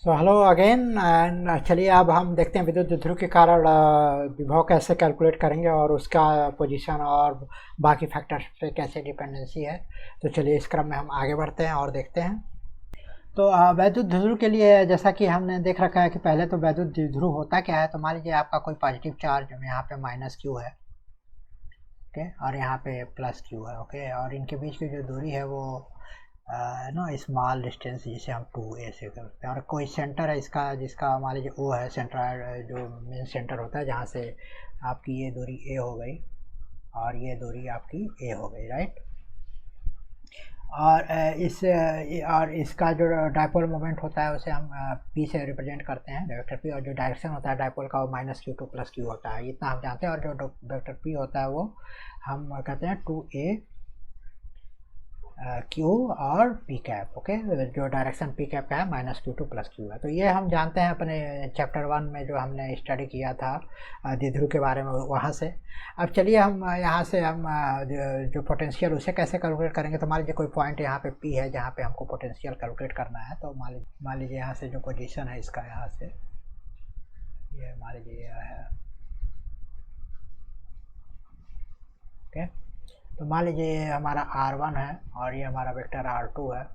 So hello again and चलिए अब हम देखते हैं विद्युत ध्रुव के कारण विभव कैसे कैलकुलेट करेंगे और उसका पोजीशन और बाकी फैक्टर्स पे कैसे डिपेंडेंसी है। तो चलिए इस क्रम में हम आगे बढ़ते हैं और देखते हैं। तो वैद्युत ध्रुव के लिए जैसा कि हमने देख रखा है कि पहले तो वैद्युत ध्रुव होता क्या है। तो मान लीजिए आपका कोई पॉजिटिव चार्ज यहाँ पे माइनस क्यू है, ओके, और यहाँ पे प्लस क्यू है, ओके, और इनके बीच की जो दूरी है वो नो स्मॉल डिस्टेंस जिसे हम 2a से करते हैं, और कोई सेंटर है इसका जिसका मान लीजिए ओ है सेंटर, जो मेन सेंटर होता है जहाँ से आपकी ये दूरी a हो गई और ये दूरी आपकी a हो गई, राइट। और और इसका जो डायपोल मोमेंट होता है उसे हम p से रिप्रेजेंट करते हैं, वेक्टर p, और जो डायरेक्शन होता है डायपोल का वो -q टू +q होता है, इतना हम जानते हैं। और जो वेक्टर p होता है वो हम कहते हैं 2a क्यू और पी कैप, ओके, जो डायरेक्शन पी कैप का है -q टू +q है। तो ये हम जानते हैं अपने चैप्टर 1 में जो हमने स्टडी किया था द्विध्रुव के बारे में, वहाँ से। अब चलिए हम यहाँ से हम जो पोटेंशियल उसे कैसे कैलकुलेट करेंगे। तो मान लीजिए कोई पॉइंट यहाँ पे पी है जहाँ पे हमको पोटेंशियल कैलकुलेट करना है। तो मान लीजिए यहाँ से जो पोजीशन है इसका, यहाँ से ये मान लीजिए यह है, ओके। तो मान लीजिए ये हमारा r1 है और ये हमारा वेक्टर r2 है,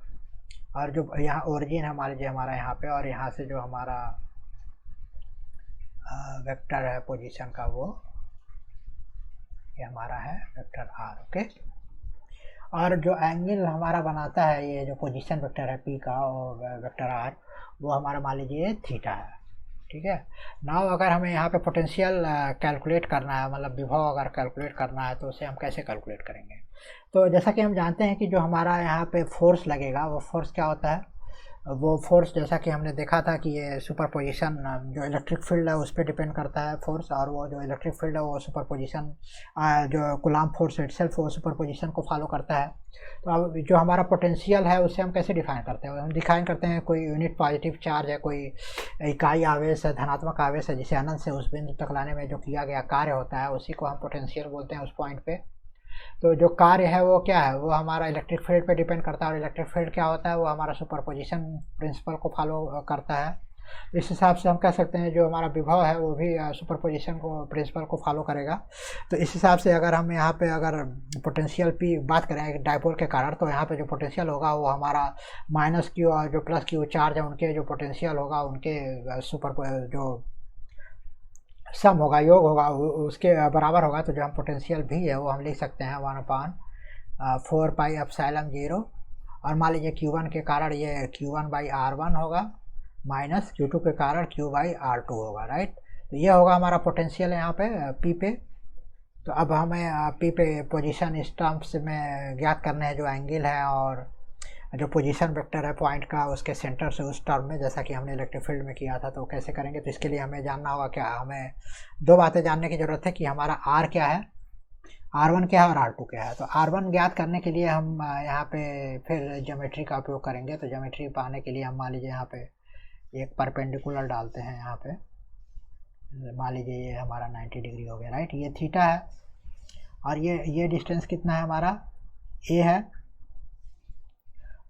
और जो यहाँ ओरिजिन है मान लीजिए हमारा यहाँ पे, और यहाँ से जो हमारा वेक्टर है पोजीशन का वो ये हमारा है वेक्टर r, ओके। और जो एंगल हमारा बनाता है ये जो पोजीशन वेक्टर है p का और वेक्टर r, वो हमारा मान लीजिए थीटा है, ठीक है। नाउ अगर हमें यहाँ पे पोटेंशियल कैलकुलेट करना है, मतलब विभव अगर कैलकुलेट करना है, तो उसे हम कैसे कैलकुलेट करेंगे। तो जैसा कि हम जानते हैं कि जो हमारा यहाँ पे फोर्स लगेगा वो फोर्स क्या होता है। वो फोर्स जैसा कि हमने देखा था कि ये सुपरपोजिशन जो इलेक्ट्रिक फील्ड है उस पर डिपेंड करता है फोर्स, और वो जो इलेक्ट्रिक फील्ड है वो सुपरपोजिशन जो कूलम्ब फोर्स इटसेल्फ वो सुपरपोजिशन को फॉलो करता है। तो अब जो हमारा पोटेंशियल है उसे हम कैसे डिफाइन करते हैं। हम डिफाइन करते हैं कोई यूनिट पॉजिटिव चार्ज है, कोई इकाई आवेश है, धनात्मक आवेश है, जिसे अनंत से उस बिंदु तक लाने में जो किया गया कार्य होता है उसी को हम पोटेंशियल बोलते हैं उस पॉइंट पे। तो जो कार्य है वो क्या है, वो हमारा इलेक्ट्रिक फील्ड पे डिपेंड करता है, और इलेक्ट्रिक फील्ड क्या होता है, वो हमारा सुपरपोजिशन प्रिंसिपल को फॉलो करता है। इस हिसाब से हम कह सकते हैं जो हमारा विभव है वो भी सुपरपोजिशन को प्रिंसिपल को फॉलो करेगा। तो इस हिसाब से अगर हम यहाँ पे अगर पोटेंशियल पी बात करें डायपोल के कारण, तो यहाँ पे जो पोटेंशियल होगा वो हमारा -q और जो +q चार्ज है उनके जो पोटेंशियल होगा उनके सुपर जो सम होगा, योग होगा, उसके बराबर होगा। तो जो हम पोटेंशियल भी है वो हम लिख सकते हैं 1/4πε0। और मान लीजिए Q1 के कारण ये Q1/R1 होगा, माइनस Q2 के कारण Q/R2 होगा, राइट। तो ये होगा हमारा पोटेंशियल यहाँ पे P पे। तो अब हमें P पे पोजीशन इस टर्म्स में ज्ञात करने हैं, जो एंगल है और जो पोजीशन वेक्टर है पॉइंट का उसके सेंटर से उस टर्म में, जैसा कि हमने इलेक्ट्रिक फील्ड में किया था। तो कैसे करेंगे, तो इसके लिए हमें जानना होगा क्या, हमें दो बातें जानने की ज़रूरत है कि हमारा r क्या है, r1 क्या है और r2 क्या है। तो r1 ज्ञात करने के लिए हम यहाँ पे फिर ज्योमेट्री का उपयोग करेंगे। तो ज्योमेट्री पाने के लिए हम मान लीजिए यहाँ पे एक परपेंडिकुलर डालते हैं, यहाँ पे मान लीजिए ये हमारा 90 डिग्री हो गया, राइट। ये थीटा है और ये डिस्टेंस कितना है हमारा a है,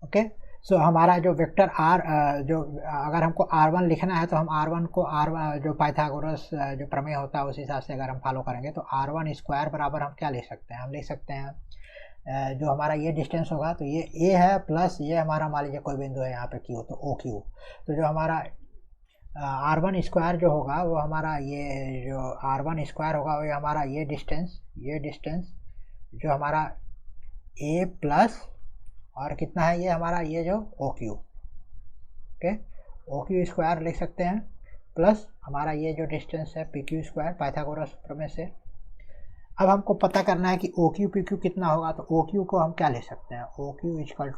ओके। सो हमारा जो वेक्टर r जो अगर हमको r1 लिखना है तो हम r1 को जो पाइथागोरस जो प्रमेय होता है उस हिसाब से अगर हम फॉलो करेंगे तो r1 स्क्वायर बराबर हम क्या लिख सकते हैं, हम लिख सकते हैं जो हमारा ये डिस्टेंस होगा तो ये a है प्लस ये हमारा मान लीजिए कोई बिंदु है यहाँ पे q, तो ओ क्यू। तो जो हमारा r1 स्क्वायर जो होगा वो हमारा ये जो r1 स्क्वायर होगा वो हमारा ये डिस्टेंस जो हमारा a प्लस और कितना है ये हमारा ये जो O Q, okay, O Q square लिख सकते हैं, प्लस हमारा ये जो डिस्टेंस है पी क्यू स्क्वायर पाइथागोरस प्रमेय से। अब हमको पता करना है कि ओ क्यू पी क्यू कितना होगा। तो ओ क्यू को हम क्या लिख सकते हैं, ओ क्यू इजकल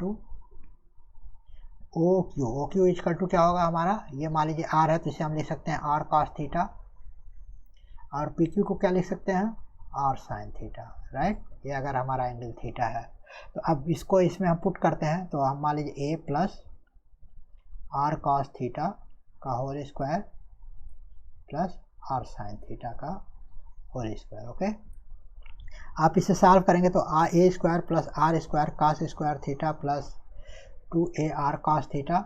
टू क्या होगा हमारा, ये मान लीजिए आर है तो इसे हम लिख सकते हैं आर कॉस थीटा, और पी क्यू को क्या लिख सकते हैं आर साइन थीटा, राइट। ये अगर हमारा एंगल थीटा है। तो अब इसको इसमें हम पुट करते हैं तो हम मान लीजिए a plus r cos theta का whole square plus r sine theta का होल स्क्वायर, ओके। आप इसे सॉल्व करेंगे तो a square plus r square cos square theta plus 2ar cos theta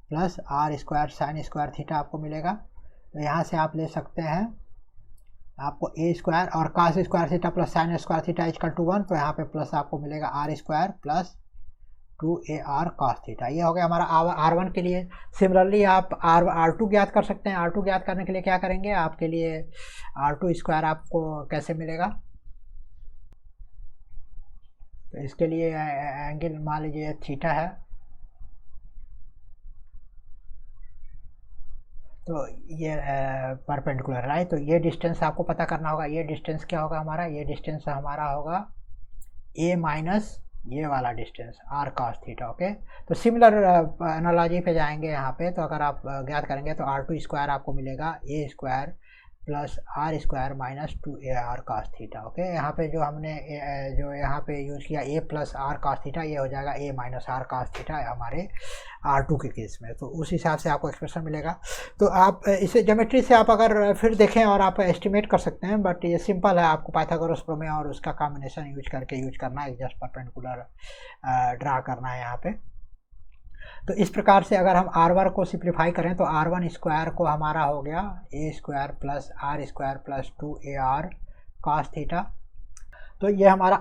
plus r square sine square theta आपको मिलेगा। तो यहाँ से आप ले सकते हैं आपको ए स्क्वायर और cos square theta plus sine square theta equal to 1, तो यहाँ पे प्लस आपको मिलेगा r square plus 2ar cos theta. ये हो गया हमारा R1 के लिए। सिमिलरली आप R2 ज्ञात कर सकते हैं। R2 ज्ञात करने के लिए क्या करेंगे, आपके लिए R2 स्क्वायर आपको कैसे मिलेगा, तो इसके लिए एंगल मान लीजिए थीटा है, तो ये परपेंडिकुलर राइट। तो ये डिस्टेंस आपको पता करना होगा। ये डिस्टेंस क्या होगा हमारा, ये डिस्टेंस हमारा होगा a माइनस ये वाला distance r cos theta. Okay, तो सिमिलर एनालॉजी पे जाएंगे यहाँ पे। तो अगर आप ज्ञात करेंगे तो R2 स्क्वायर आपको मिलेगा a square plus r square minus 2ar cos theta. Okay, यहाँ पे जो हमने जो यहाँ पे यूज़ किया a plus r cos theta, ये हो जाएगा a minus r cos theta हमारे R2 के केस में। तो उस हिसाब से आपको एक्सप्रेशन मिलेगा। तो आप इसे ज्योमेट्री से आप अगर फिर देखें और आप एस्टिमेट कर सकते हैं, बट ये सिंपल है। आपको पाइथागोरस प्रमेय और उसका कॉम्बिनेशन यूज करना है, जस्ट परपेंडिकुलर ड्रा करना है यहाँ पे। तो इस प्रकार से अगर हम R1 को सिंप्लीफाई करें तो R1 स्क्वायर को हमारा हो गया a square plus r square plus 2ar cos theta. तो ये हमारा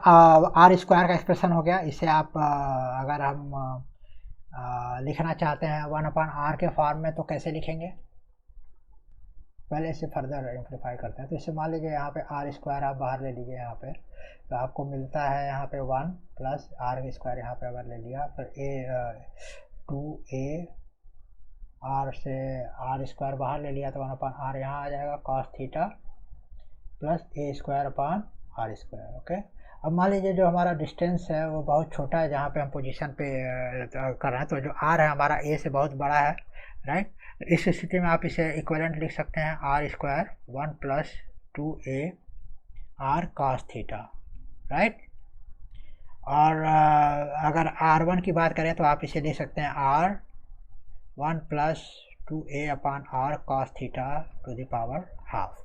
R स्क्वायर का एक्सप्रेशन हो गया। इसे आप अगर हम लिखना चाहते हैं 1/r के फॉर्म में, तो कैसे लिखेंगे, पहले इसे फर्दर सिंप्लीफाई करते हैं। तो इसे मान लीजिए यहाँ पे आर स्क्वायर आप बाहर ले लीजिए यहाँ पे, तो आपको मिलता है यहाँ पे 1 प्लस आर स्क्वायर यहाँ पे अगर ले लिया, फिर 2a आर से आर स्क्वायर बाहर ले लिया तो 1/r यहाँ आ जाएगा cos theta plus a square upon r square. Okay, अब मान लीजिए जो हमारा डिस्टेंस है वो बहुत छोटा है, जहाँ पे हम पोजीशन पे कर रहे हैं, तो जो r है हमारा a से बहुत बड़ा है राइट। इस स्थिति में आप इसे इक्विवेलेंट लिख सकते हैं r square 1 plus 2ar cos theta right. और अगर R1 की बात करें तो आप इसे ले सकते हैं R1 plus 2a upon r cos theta to the power half.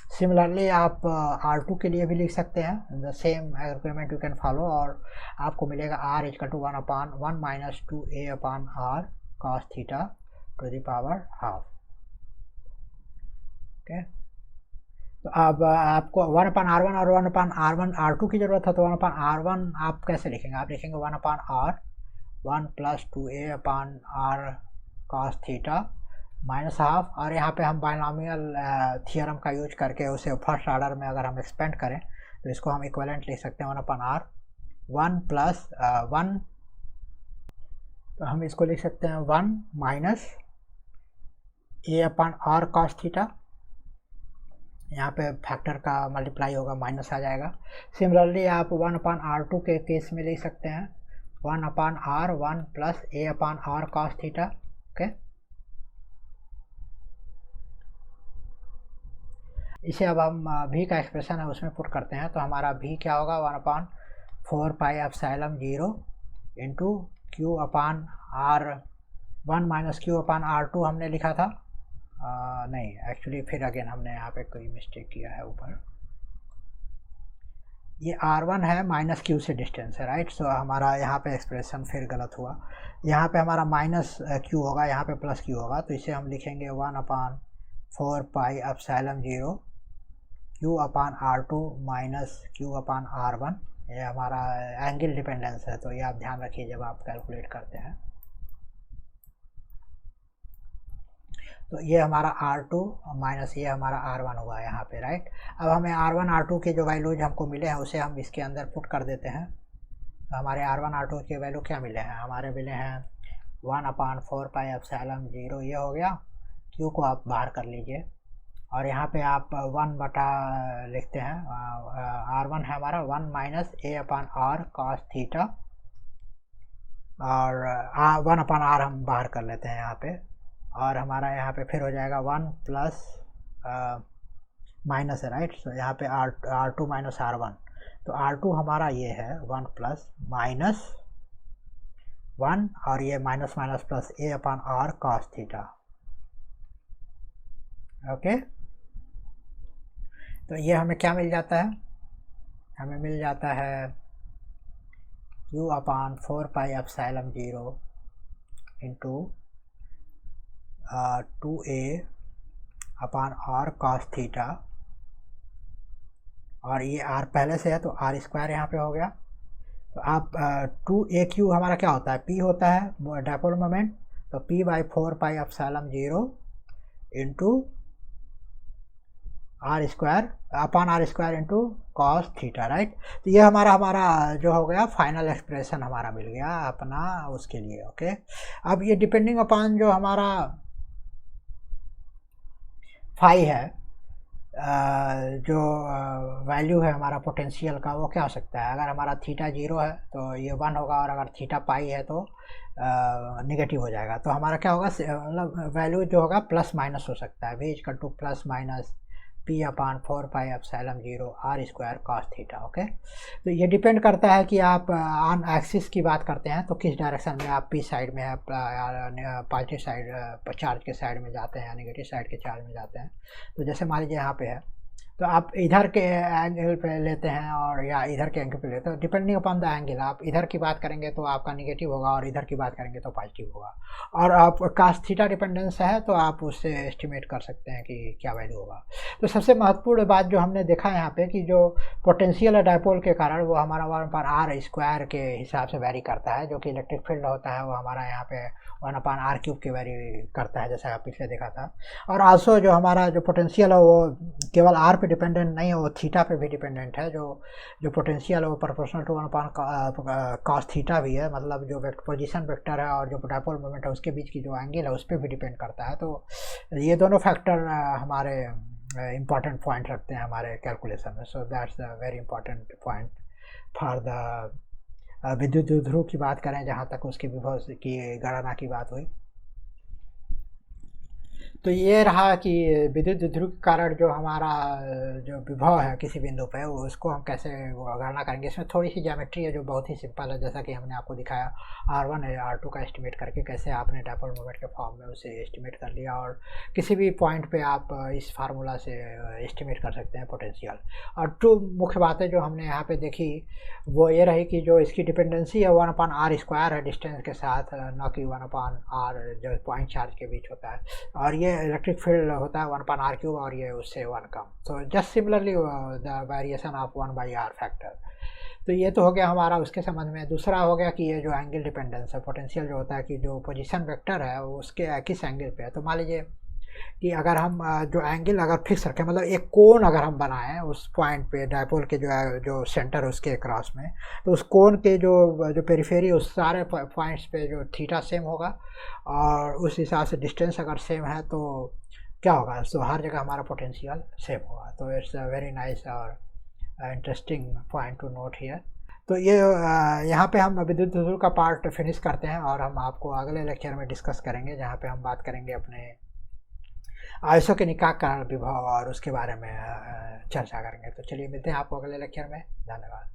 Similarly आप R2 के लिए भी लिख सकते हैं, the same argument you can follow, और आपको मिलेगा r equal to 1/1 minus 2a upon r cos theta to the power half. Okay, तो अब आपको 1/r1 और 1/r2 की ज़रूरत है, तो 1/r1 आप कैसे लिखेंगे, आप लिखेंगे 1/r 1 plus 2a upon r cos theta minus half. और यहाँ पे हम बाइनॉमियल थियरम का यूज करके उसे फर्स्ट ऑर्डर में अगर हम एक्सपेंड करें तो इसको हम इक्विवेलेंट लिख सकते हैं 1/r 1 प्लस 1, तो हम इसको लिख सकते हैं 1 minus a upon r cos theta. यहाँ पे फैक्टर का मल्टीप्लाई होगा, माइनस आ जाएगा। सिमिलरली आप 1/r2 के केस में लिख सकते हैं 1/r 1 plus a upon r cos theta. Okay, इसे अब हम v का एक्सप्रेशन है उसमें पुट करते हैं, तो हमारा v क्या होगा 1/4 पाई एप्सिलॉन 0 इंटू q अपान r1 माइनस q अपान r2 हमने लिखा था। नहीं, एक्चुअली फिर अगेन हमने यहाँ पे कोई मिस्टेक किया है, ऊपर ये R1 है माइनस q से डिस्टेंस है राइट। सो हमारा यहाँ पे एक्सप्रेशन फिर गलत हुआ, यहाँ पे हमारा माइनस q होगा, यहाँ पे प्लस q होगा, तो इसे हम लिखेंगे 1/4 पाई एप्सिलॉन 0 q अपान r2 माइनस q अपान r1। ये हमारा एंगल डिपेंडेंस है, तो ये आप ध्यान रखिए जब आप कैलकुलेट करते हैं। तो ये हमारा R2 माइनस ये हमारा R1 हुआ यहाँ पे राइट। अब हमें R1 R2 के जो वैल्यूज हमको मिले हैं उसे हम इसके अंदर पुट कर देते हैं। तो हमारे R1 R2 के वैल्यू क्या मिले हैं, हमारे मिले हैं 1/4 पाई एप्सिलॉन 0, ये हो गया। Q को आप बाहर कर लीजिए और यहाँ पे आप 1 बटा लिखते हैं, R1 है हमारा 1 minus a upon r cos theta, और 1/r हम बाहर कर लेते हैं यहाँ पे, और हमारा यहाँ पे फिर हो जाएगा 1 प्लस माइनस है राइट। सो यहाँ पे R2 माइनस R1, तो R2 हमारा ये है 1 प्लस माइनस 1, और ये minus minus plus a upon r cos theta. Okay, तो ये हमें क्या मिल जाता है, हमें मिल जाता है q upon 4 pi epsilon 0 into 2a upon r cos theta, और ये r पहले से है तो r स्क्वायर यहाँ पे हो गया। तो आप 2aq हमारा क्या होता है, p होता है डायपोल मोमेंट, तो p/4πε0 into r square upon r square into cos theta, right. तो ये हमारा जो हो गया फाइनल एक्सप्रेशन हमारा मिल गया अपना उसके लिए, ओके। अब ये डिपेंडिंग अपान जो हमारा फाई है, जो वैल्यू है हमारा पोटेंशियल का, वो क्या हो सकता है, अगर हमारा थीटा 0 है तो ये 1 होगा, और अगर थीटा पाई है तो नेगेटिव हो जाएगा। तो हमारा क्या होगा, मतलब वैल्यू जो होगा प्लस माइनस हो सकता है, v equal two plus minus p/4πε0 r square cos theta, okay. तो ये डिपेंड करता है कि आप ऑन एक्सिस की बात करते हैं तो किस डायरेक्शन में आप, p साइड में है या पॉजिटिव साइड चार्ज के साइड में जाते हैं या नेगेटिव साइड के चार्ज में जाते हैं। तो जैसे मान लीजिए यहाँ पे है तो आप इधर के एंगल पे लेते हैं और या इधर के एंगल पे लेते हैं, डिपेंडिंग अपॉन द एंगल। आप इधर की बात करेंगे तो आपका नेगेटिव होगा और इधर की बात करेंगे तो पॉजिटिव होगा। और आप कास थीटा डिपेंडेंस है तो आप उससे एस्टिमेट कर सकते हैं कि क्या वैल्यू होगा। तो सबसे महत्वपूर्ण बात जो हमने देखा यहाँ पे कि जो पोटेंशियल है डायपोल के कारण वो हमारा 1/r² के हिसाब से वेरी करता है, जो कि इलेक्ट्रिक फील्ड होता है वो हमारा यहाँ पे 1/r³ के वेरी करता है, जैसा आप पिछले देखा था। और आल्सो जो हमारा जो पोटेंशियल है वो केवल r पे डिपेंडेंट नहीं है, वो थीटा पे भी डिपेंडेंट है। जो पोटेंशियल है वो प्रोपोर्शनल टू 1/cos थीटा भी है, मतलब जो पोजीशन वेक्टर है और जो डायपोल मोमेंट है उसके बीच की जो एंगल है उस पर भी डिपेंड करता है। तो ये दोनों फैक्टर हमारे इम्पॉर्टेंट पॉइंट रखते हैं हमारे कैलकुलेशन में। So that's the very important point for the विद्युत ध्रुव की बात करें, जहाँ तक उसकी विभव की गणना की बात हुई। तो ये रहा कि विद्युत ध्रुव के कारण जो हमारा जो विभव है किसी बिंदु पे, वो उसको हम कैसे गणना करेंगे। इसमें थोड़ी सी ज्योमेट्री है जो बहुत ही सिंपल है, जैसा कि हमने आपको दिखाया r1 है r2 का एस्टिमेट करके कैसे आपने डायपोल मोमेंट के फॉर्म में उसे एस्टिमेट कर लिया, और किसी भी पॉइंट पे आप इस फार्मूला से एस्टिमेट कर सकते हैं पोटेंशियल। और टू मुख्य बातें जो हमने यहाँ पे देखी वो ये रही कि जो इसकी डिपेंडेंसी है 1/r² है डिस्टेंस के साथ, न कि 1/r जो पॉइंट चार्ज के बीच होता है। और ये इलेक्ट्रिक फील्ड होता है 1/r³ और ये उससे 1 कम। तो just similarly the variation of 1/r factor. तो ये तो हो गया हमारा उसके संबंध में। दूसरा हो गया कि ये जो एंगल डिपेंडेंस है, पोटेंशियल जो होता है कि जो पोजीशन वेक्टर है उसके किस एंगल पे है। तो मान लीजिए कि अगर हम जो एंगल अगर फिक्स रखें, मतलब एक कोण अगर हम बनाएं उस पॉइंट पे डायपोल के जो सेंटर है उसके क्रॉस में, तो उस कोण के जो पेरिफेरी उस सारे पॉइंट्स पे जो थीटा सेम होगा, और उस हिसाब से डिस्टेंस अगर सेम है तो क्या होगा, तो हर जगह हमारा पोटेंशियल सेम होगा। तो इट्स अ वेरी नाइस और interesting point two note here. तो ये यहाँ पे हम विद्युत ध्रुव का पार्ट फिनिश करते हैं, और हम आपको अगले लेक्चर में डिस्कस करेंगे, जहाँ पे हम बात करेंगे अपने आयसों के निकाय का विभव और उसके बारे में चर्चा करेंगे। तो चलिए मिलते हैं आपको अगले लेक्चर में। धन्यवाद।